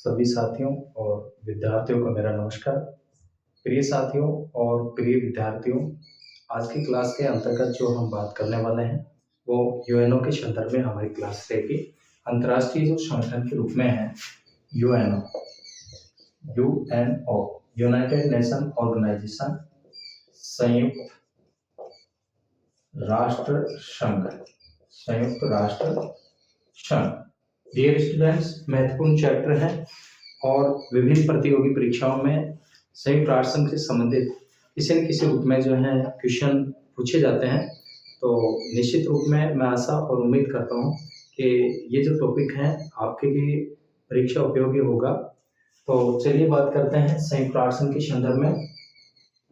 सभी साथियों और विद्यार्थियों को मेरा नमस्कार। प्रिय साथियों और प्रिय विद्यार्थियों, आज की क्लास के अंतर्गत जो हम बात करने वाले हैं वो यूएनओ के संदर्भ में हमारी क्लास रहेगी। अंतर्राष्ट्रीय जो संगठन के रूप में है UNO, UNO United Nation Organisation, संयुक्त राष्ट्र संघ, संयुक्त राष्ट्र संघ। डियर स्टूडेंट्स, महत्वपूर्ण चैप्टर है और विभिन्न प्रतियोगी परीक्षाओं में संयुक्त राष्ट्र संघ से संबंधित किसी न किसी रूप में जो है क्वेश्चन पूछे जाते हैं। तो निश्चित रूप में मैं आशा और उम्मीद करता हूँ कि ये जो टॉपिक है आपके लिए परीक्षा उपयोगी होगा। तो चलिए बात करते हैं संयुक्त राष्ट्र संघ के संदर्भ में।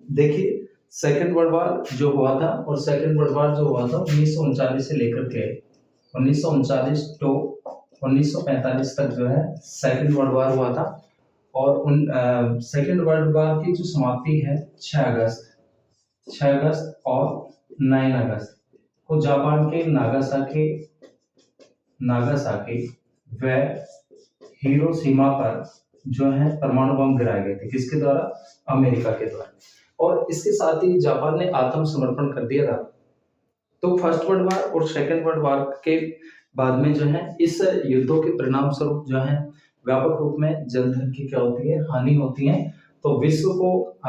देखिए, सेकेंड वर्ल्ड वॉर जो हुआ था और सेकेंड वर्ल्ड वॉर जो हुआ था 1939 से लेकर के 1939 तो 1945 तक जो है सेकेंड वर्ल्ड वॉर हुआ था। और उन सेकेंड वर्ल्ड वॉर की जो समाप्ति है 6 अगस्त और 9 अगस्त को जापान के नागासाकी व हिरोशिमा पर जो है परमाणु बम गिराए गए थे। किसके द्वारा? अमेरिका के द्वारा। और इसके साथ ही जापान ने आत्मसमर्पण कर दिया था। तो फर्स्ट वर्ल्ड वॉर और सेकेंड वर्ल्ड वॉर के बाद में जो है इस युद्धों के परिणाम स्वरूप जो है व्यापक रूप में जनधन की क्या होती है, हानि होती है। तो विश्व को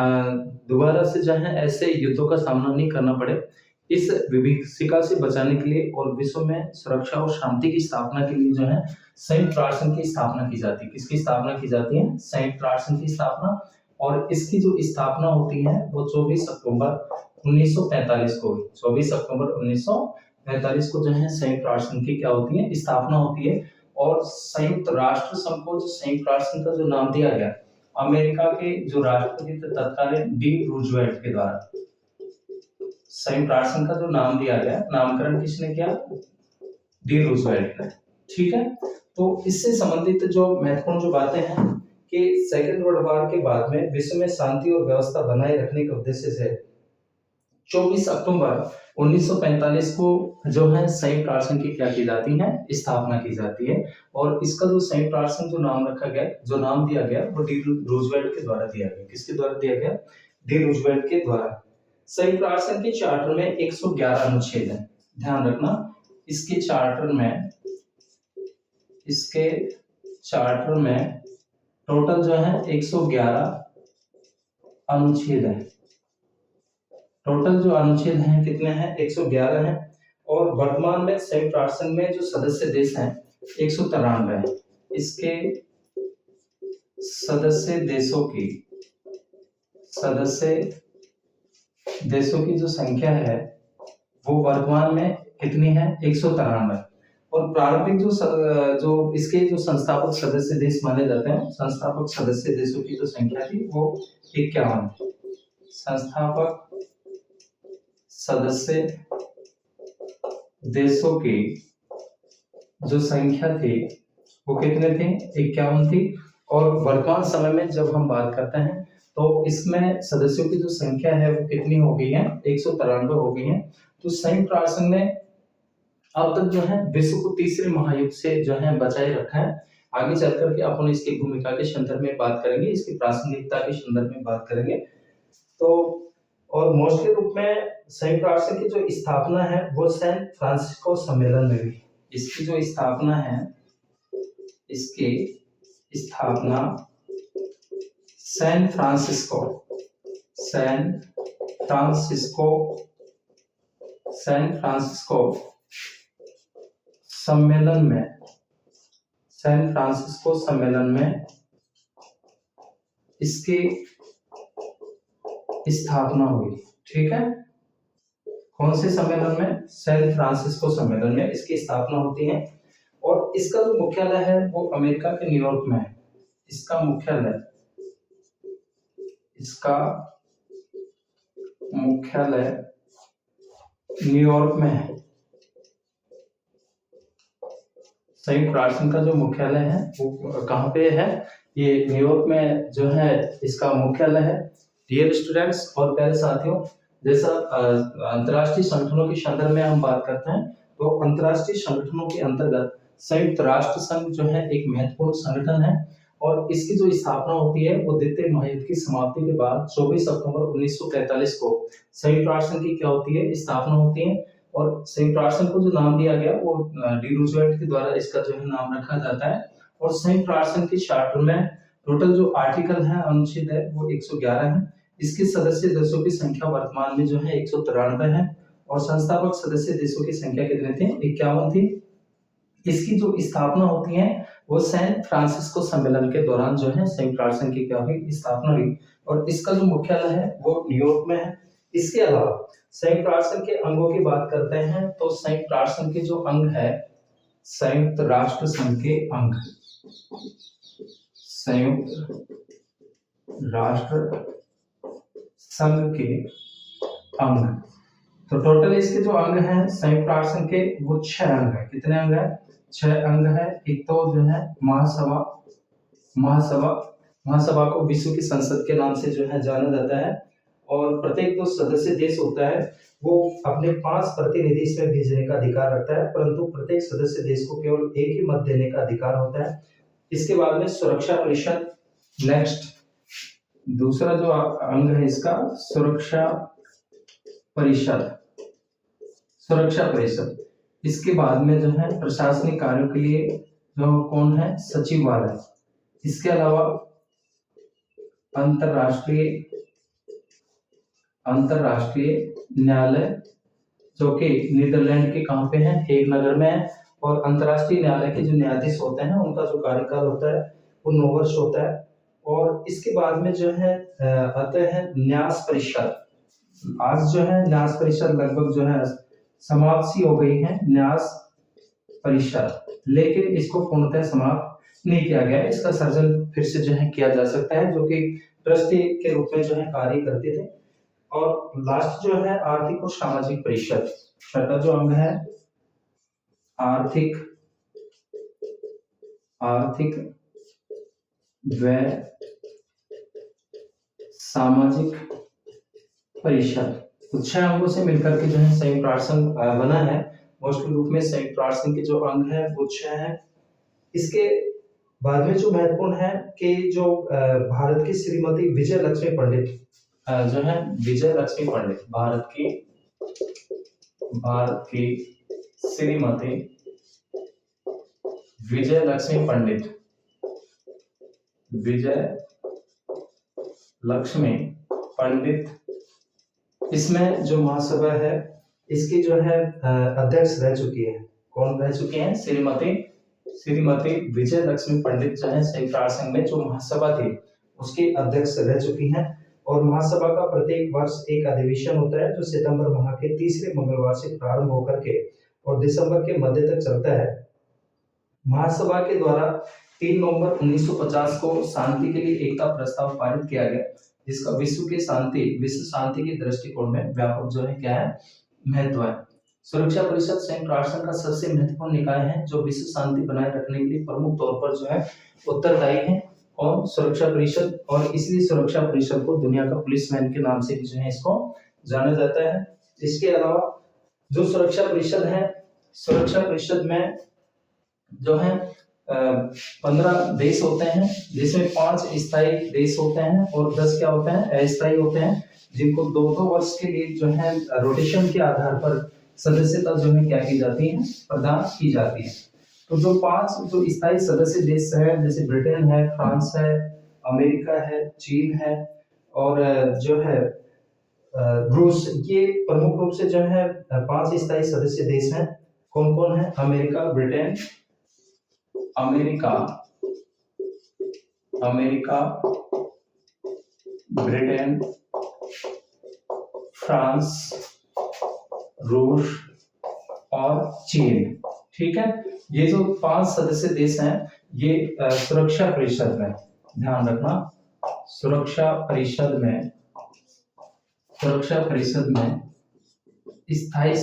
दोबारा से जो है ऐसे युद्धों का सामना नहीं करना पड़े, इस विभीषिका से बचाने के लिए और विश्व में सुरक्षा और शांति की स्थापना के लिए जो है संयुक्त राष्ट्र संघ की स्थापना की जाती है। किसकी स्थापना की जाती है? संयुक्त राष्ट्र संघ की स्थापना। और इसकी जो स्थापना होती है वो 24 अक्टूबर 1945 को हुई। 24 अक्टूबर 1945 को जो है संयुक्त राष्ट्र संघ की क्या होती है, स्थापना होती है। और संयुक्त राष्ट्र संघ को जो संयुक्त राष्ट्र संघ का जो नाम दिया गया अमेरिका के जो राष्ट्रपति थे तत्कालीन डी रूजवेल्ट के द्वारा, संयुक्त राष्ट्र संघ का जो नाम दिया गया, नामकरण किसने किया? डी रूजवेल्ट ने। ठीक है, तो इससे संबंधित जो महत्वपूर्ण जो बातें हैं कि सेकेंड वर्ल्ड वॉर के बाद में विश्व में शांति और व्यवस्था बनाए रखने के उद्देश्य से 24 अक्टूबर 1945 को जो है संयुक्त राष्ट्र संघ की क्या की जाती है, स्थापना की जाती है। और इसका जो संयुक्त राष्ट्र संघ जो नाम रखा गया, जो नाम दिया गया वो डी रूजवेल्ट के द्वारा दिया गया। किसके द्वारा दिया गया? डी रूजवेल्ट के द्वारा। संयुक्त राष्ट्र संघ के चार्टर में 111 अनुच्छेद हैं। ध्यान रखना, इसके चार्टर में टोटल जो है 111 अनुच्छेद है। टोटल जो अनुच्छेद हैं कितने हैं? 111 हैं। और वर्तमान में संयुक्त राष्ट्र संघ में जो सदस्य देश हैं 193 हैं। इसके सदस्य देशों की जो संख्या है वो वर्तमान में कितनी है? 193। और प्रारंभिक जो इसके जो संस्थापक सदस्य देश माने जाते हैं, संस्थापक सदस्य देशों की जो संख्या थी वो 51। संस्थापक सदस्य देशों की जो संख्या थी वो कितने थे? 51 थी। और वर्तमान समय में जब हम बात करते हैं तो इसमें सदस्यों की जो संख्या है वो कितनी हो गई है? 193 हो गई है। तो संयुक्त राष्ट्र संघ ने अब तक जो है विश्व को तीसरे महायुद्ध से जो है बचाए रखा है। आगे चलकर के अपन इसकी भूमिका के संदर्भ में बात करेंगे, इसकी प्रासंगिकता के संदर्भ में बात करेंगे। तो और मोस्टली रूप में संयुक्त राष्ट्र संघ की जो स्थापना है वो सैन फ्रांसिस्को सम्मेलन में हुई। इसकी जो स्थापना है, इसकी स्थापना सैन फ्रांसिस्को सम्मेलन में इसकी स्थापना हुई। ठीक है, कौन से सम्मेलन में? सैन फ्रांसिस्को सम्मेलन में इसकी स्थापना होती है। और इसका जो मुख्यालय है वो अमेरिका के न्यूयॉर्क में है। इसका मुख्यालय न्यूयॉर्क में है। संयुक्त राष्ट्र संघ का जो मुख्यालय है वो कहाँ पे है? ये न्यूयॉर्क में जो है इसका मुख्यालय है। डियर स्टूडेंट्स और प्यारे साथियों, जैसा अंतर्राष्ट्रीय संगठनों के संदर्भ में हम बात करते हैं तो अंतर्राष्ट्रीय संगठनों के अंतर्गत संयुक्त राष्ट्र संघ जो है एक महत्वपूर्ण संगठन है। और इसकी जो स्थापना होती है वो द्वितीय महायुद्ध की समाप्ति के बाद 24 अक्टूबर 1943 को संयुक्त राष्ट्र संघ की क्या होती है, स्थापना होती है। और संयुक्त राष्ट्र संघ को जो नाम दिया गया वो डी रूजवेल्ट के द्वारा इसका जो है नाम रखा जाता है। और संयुक्त राष्ट्र संघ के चार्टर में टोटल जो आर्टिकल है, अनुच्छेद है, वो 111 है। इसके सदस्य देशों की संख्या वर्तमान में जो है 193 है और संस्थापक सदस्य देशों की संख्या कितने थे, 51 थी। इसकी जो स्थापना होती है वो सैन फ्रांसिस्को सम्मेलन के दौरान जो है संयुक्त राष्ट्र संघ की क्या हुई, स्थापना हुई और इसका जो मुख्यालय है वो न्यूयॉर्क में है। इसके अलावा संयुक्त राष्ट्र संघ के अंगों की बात करते हैं तो संयुक्त राष्ट्र संघ के जो अंग है, संयुक्त राष्ट्र संघ के अंग, संयुक्त राष्ट्र संघ के अंग, तो टोटल इसके जो अंग हैं संयुक्त राष्ट्र संघ के वो 6 अंग है। कितने अंग है, 6 अंग है। एक तो जो है महासभा, महासभा को विश्व की संसद के नाम से जो है जाना जाता है और प्रत्येक जो सदस्य देश होता है वो अपने 5 प्रतिनिधि इसमें भेजने का अधिकार रखता है, परंतु प्रत्येक सदस्य देश को केवल एक ही मत देने का अधिकार होता है। इसके बाद में सुरक्षा परिषद, नेक्स्ट दूसरा जो अंग है इसका सुरक्षा परिषद, इसके बाद में जो है प्रशासनिक कार्यों के लिए जो कौन है, सचिवालय। इसके अलावा अंतरराष्ट्रीय न्यायालय जो कि नीदरलैंड के कहां पे है, हेग नगर में है। और अंतरराष्ट्रीय न्यायालय के जो न्यायाधीश होते हैं उनका जो कार्यकाल होता है वो 9 वर्ष होता है। और इसके बाद में जो है आते हैं न्यास परिषद। आज जो है न्यास परिषद लगभग जो है समाप्त सी हो गई है न्यास परिषद, लेकिन इसको पूर्णतः समाप्त नहीं किया गया। इसका सर्जन फिर से जो है किया जा सकता है, जो कि ट्रस्टी के रूप में जो है कार्य करते थे। और लास्ट जो है आर्थिक और सामाजिक परिषद, छठा जो अंग है आर्थिक व सामाजिक परिषद। तो 6 अंगों से मिलकर के जो है संयुक्त राष्ट्र संघ बना है। मोस्टली रूप में संयुक्त राष्ट्र संघ के जो अंग है वो 6 है। इसके बाद में जो महत्वपूर्ण है कि जो भारत की श्रीमती विजय लक्ष्मी पंडित जो है, विजय लक्ष्मी पंडित, भारत की श्रीमती विजय लक्ष्मी पंडित, इसमें जो महासभा है इसकी जो है अध्यक्ष रह चुकी है। कौन रह चुके हैं, श्रीमती विजय लक्ष्मी पंडित जो है संयुक्त राष्ट्र संघ में जो महासभा थी उसकी अध्यक्ष रह चुकी हैं। और महासभा का प्रत्येक वर्ष एक अधिवेशन होता है जो सितंबर माह के तीसरे मंगलवार से प्रारंभ होकर के और दिसंबर के मध्य तक चलता है। महासभा के द्वारा 3 नवंबर 1950 को शांति के लिए एकता प्रस्ताव पारित किया गया, जिसका विश्व शांति के दृष्टिकोण में व्यापक जो है क्या है, महत्व है। सुरक्षा परिषद संयुक्त राष्ट्र संघ का सबसे महत्वपूर्ण निकाय है जो विश्व शांति बनाए रखने के लिए प्रमुख तौर पर जो है उत्तरदायी है। और सुरक्षा परिषद, और इसलिए सुरक्षा परिषद को दुनिया का पुलिसमैन के नाम से भी जो है इसको जाना जाता है। इसके अलावा जो सुरक्षा परिषद है, सुरक्षा परिषद में जो है 15 देश होते हैं, जिसमें 5 स्थायी देश होते हैं और 10 क्या होते हैं, अस्थायी होते हैं, जिनको 2-2 वर्ष के लिए जो है रोटेशन के आधार पर सदस्यता जो है क्या की जाती है, प्रदान की जाती है। तो जो 5 जो स्थायी सदस्य देश है, जैसे ब्रिटेन है, फ्रांस है, अमेरिका है, चीन है और जो है रूस, ये प्रमुख रूप से जो है 5 स्थायी सदस्य देश हैं। कौन कौन है, अमेरिका, ब्रिटेन, ब्रिटेन, फ्रांस, रूस और चीन। ठीक है, ये जो 5 सदस्य देश हैं ये सुरक्षा परिषद में, ध्यान रखना, सुरक्षा परिषद में स्थायी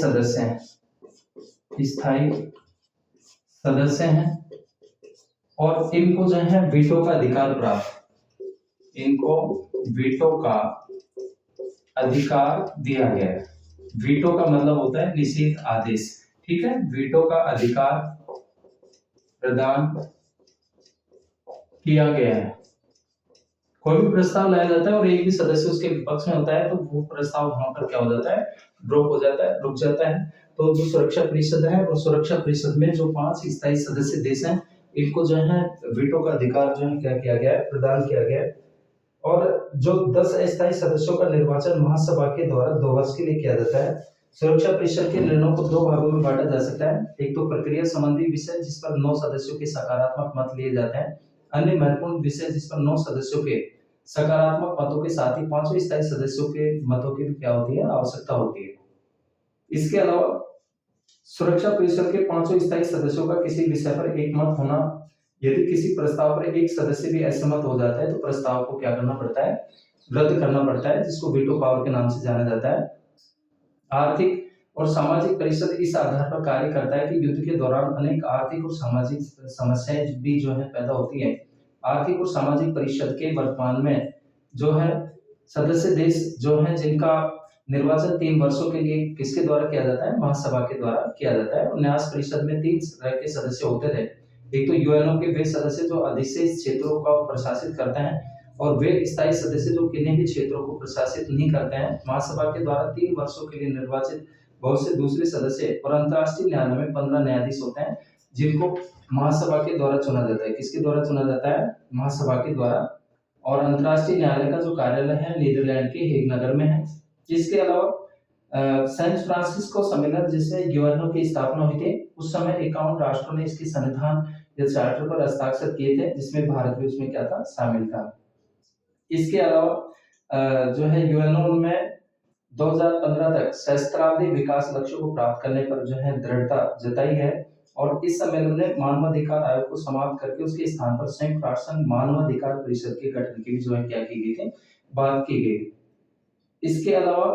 सदस्य हैं और इनको जो है वीटो का अधिकार प्राप्त, इनको वीटो का अधिकार दिया गया है। वीटो का मतलब होता है निषेध आदेश। ठीक है, वीटो का अधिकार प्रदान किया गया है। कोई भी प्रस्ताव लाया जाता है और एक भी सदस्य उसके विपक्ष में होता है तो वो प्रस्ताव वहां पर क्या हो जाता है, ड्रॉप हो जाता है, रुक जाता है। तो जो सुरक्षा परिषद है और सुरक्षा परिषद में जो 5 स्थायी सदस्य देश हैं, इनको जो है वीटो का अधिकार जो है क्या किया गया है, प्रदान किया गया है। और जो 10 अस्थायी सदस्यों का निर्वाचन महासभा के द्वारा 2 वर्ष के लिए किया जाता है। सुरक्षा परिषद के निर्णयों को 2 भागों में बांटा जा सकता है। एक तो प्रक्रिया संबंधी विषय जिस पर 9 सदस्यों के सकारात्मक मत लिए जाते हैं। अन्य महत्वपूर्ण विषय जिस पर 9 सदस्यों के सकारात्मक मतों के साथ ही 5 स्थायी सदस्यों के मतों की भी क्या होती है, आवश्यकता होती है। इसके अलावा सुरक्षा परिषद के 5 स्थायी सदस्यों का किसी विषय पर एक मत होना, यदि किसी प्रस्ताव पर एक सदस्य भी असहमत हो जाता है तो प्रस्ताव को क्या करना पड़ता है, रद्द करना पड़ता है, जिसको वीटो पावर के नाम से जाना जाता है। आर्थिक और सामाजिक परिषद इस आधार पर कार्य करता है कि युद्ध के दौरान अनेक आर्थिक और सामाजिक समस्याएं भी जो है पैदा होती है। आर्थिक और सामाजिक परिषद के वर्तमान में जो है सदस्य देश जो है जिनका निर्वाचन 3 वर्षों के लिए किसके द्वारा किया जाता है, महासभा के द्वारा किया जाता है। और न्यास परिषद में 3 तरह के सदस्य होते थे। एक तो यूएनओ के वे सदस्य जो अधिशेष क्षेत्रों का प्रशासित करते हैं और वे स्थायी सदस्य जो किन्हीं भी क्षेत्रों को प्रशासित नहीं करते हैं। महासभा के द्वारा 3 वर्षों के लिए निर्वाचित बहुत से दूसरे सदस्य और अंतर्राष्ट्रीय न्यायालय में 15 न्यायाधीश होते हैं जिनको महासभा के द्वारा चुना जाता है। किसके द्वारा चुना जाता है, महासभा के द्वारा। और अंतर्राष्ट्रीय न्यायालय का जो कार्यालय है नीदरलैंड के हेग नगर में है। इसके अलावा सैन फ्रांसिस्को सम्मेलन जिसमें यूएनओ की स्थापना हुई थी, उस समय 51 राष्ट्रों ने इसके संविधान या चार्टर पर हस्ताक्षर किए थे, जिसमें भारत भी उसमें क्या था, शामिल था। इसके अलावा जो है यूएनओ में 2015 तक सहस्त्राब्दी विकास लक्ष्यों को प्राप्त करने पर जो है दृढ़ता जताई है। और इस सम्मेलन ने मानवाधिकार आयोग को समाप्त करके उसके स्थान पर संयुक्त राष्ट्र संघ मानवाधिकार परिषद के गठन की भी जो है क्या की गई थी, बात की गई। इसके अलावा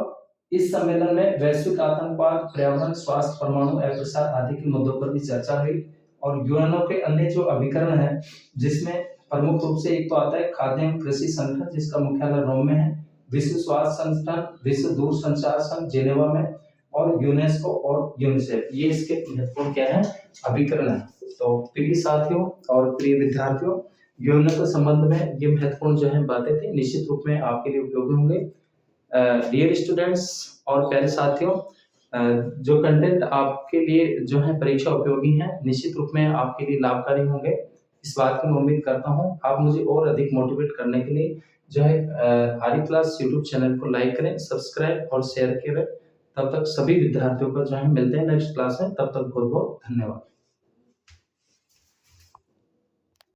इस सम्मेलन में वैश्विक आतंकवाद, पर्यावरण, स्वास्थ्य, परमाणु अप्रसार आदि के मुद्दों पर भी चर्चा हुई। और यूएनओ के अन्य जो अभिकरण है जिसमें प्रमुख रूप से एक तो आता है खाद्य एवं कृषि संगठन जिसका मुख्यालय रोम में है, विश्व स्वास्थ्य संगठन, विश्व दूरसंचार संघ जेनेवा में, और यूनेस्को और यूनिसेफ, ये इसके महत्वपूर्ण क्या है, अभिकरण है। तो प्रिय साथियों और प्रिय विद्यार्थियों, यूएनओ के संबंध में ये महत्वपूर्ण जो है बातें थी, निश्चित रूप में आपके लिए उपयोगी होंगे। डियर स्टूडेंट्स और प्यारे साथियों, जो कंटेंट आपके लिए जो है परीक्षा उपयोगी है, निश्चित रूप में आपके लिए लाभकारी होंगे, इस बात की मैं उम्मीद करता हूं। आप मुझे और अधिक मोटिवेट करने के लिए जो है आर्य क्लास यूट्यूब चैनल को लाइक करें, सब्सक्राइब और शेयर करें। तब तक सभी विद्यार्थियों को जो है मिलते हैं नेक्स्ट क्लास में, तब तक बहुत बहुत धन्यवाद।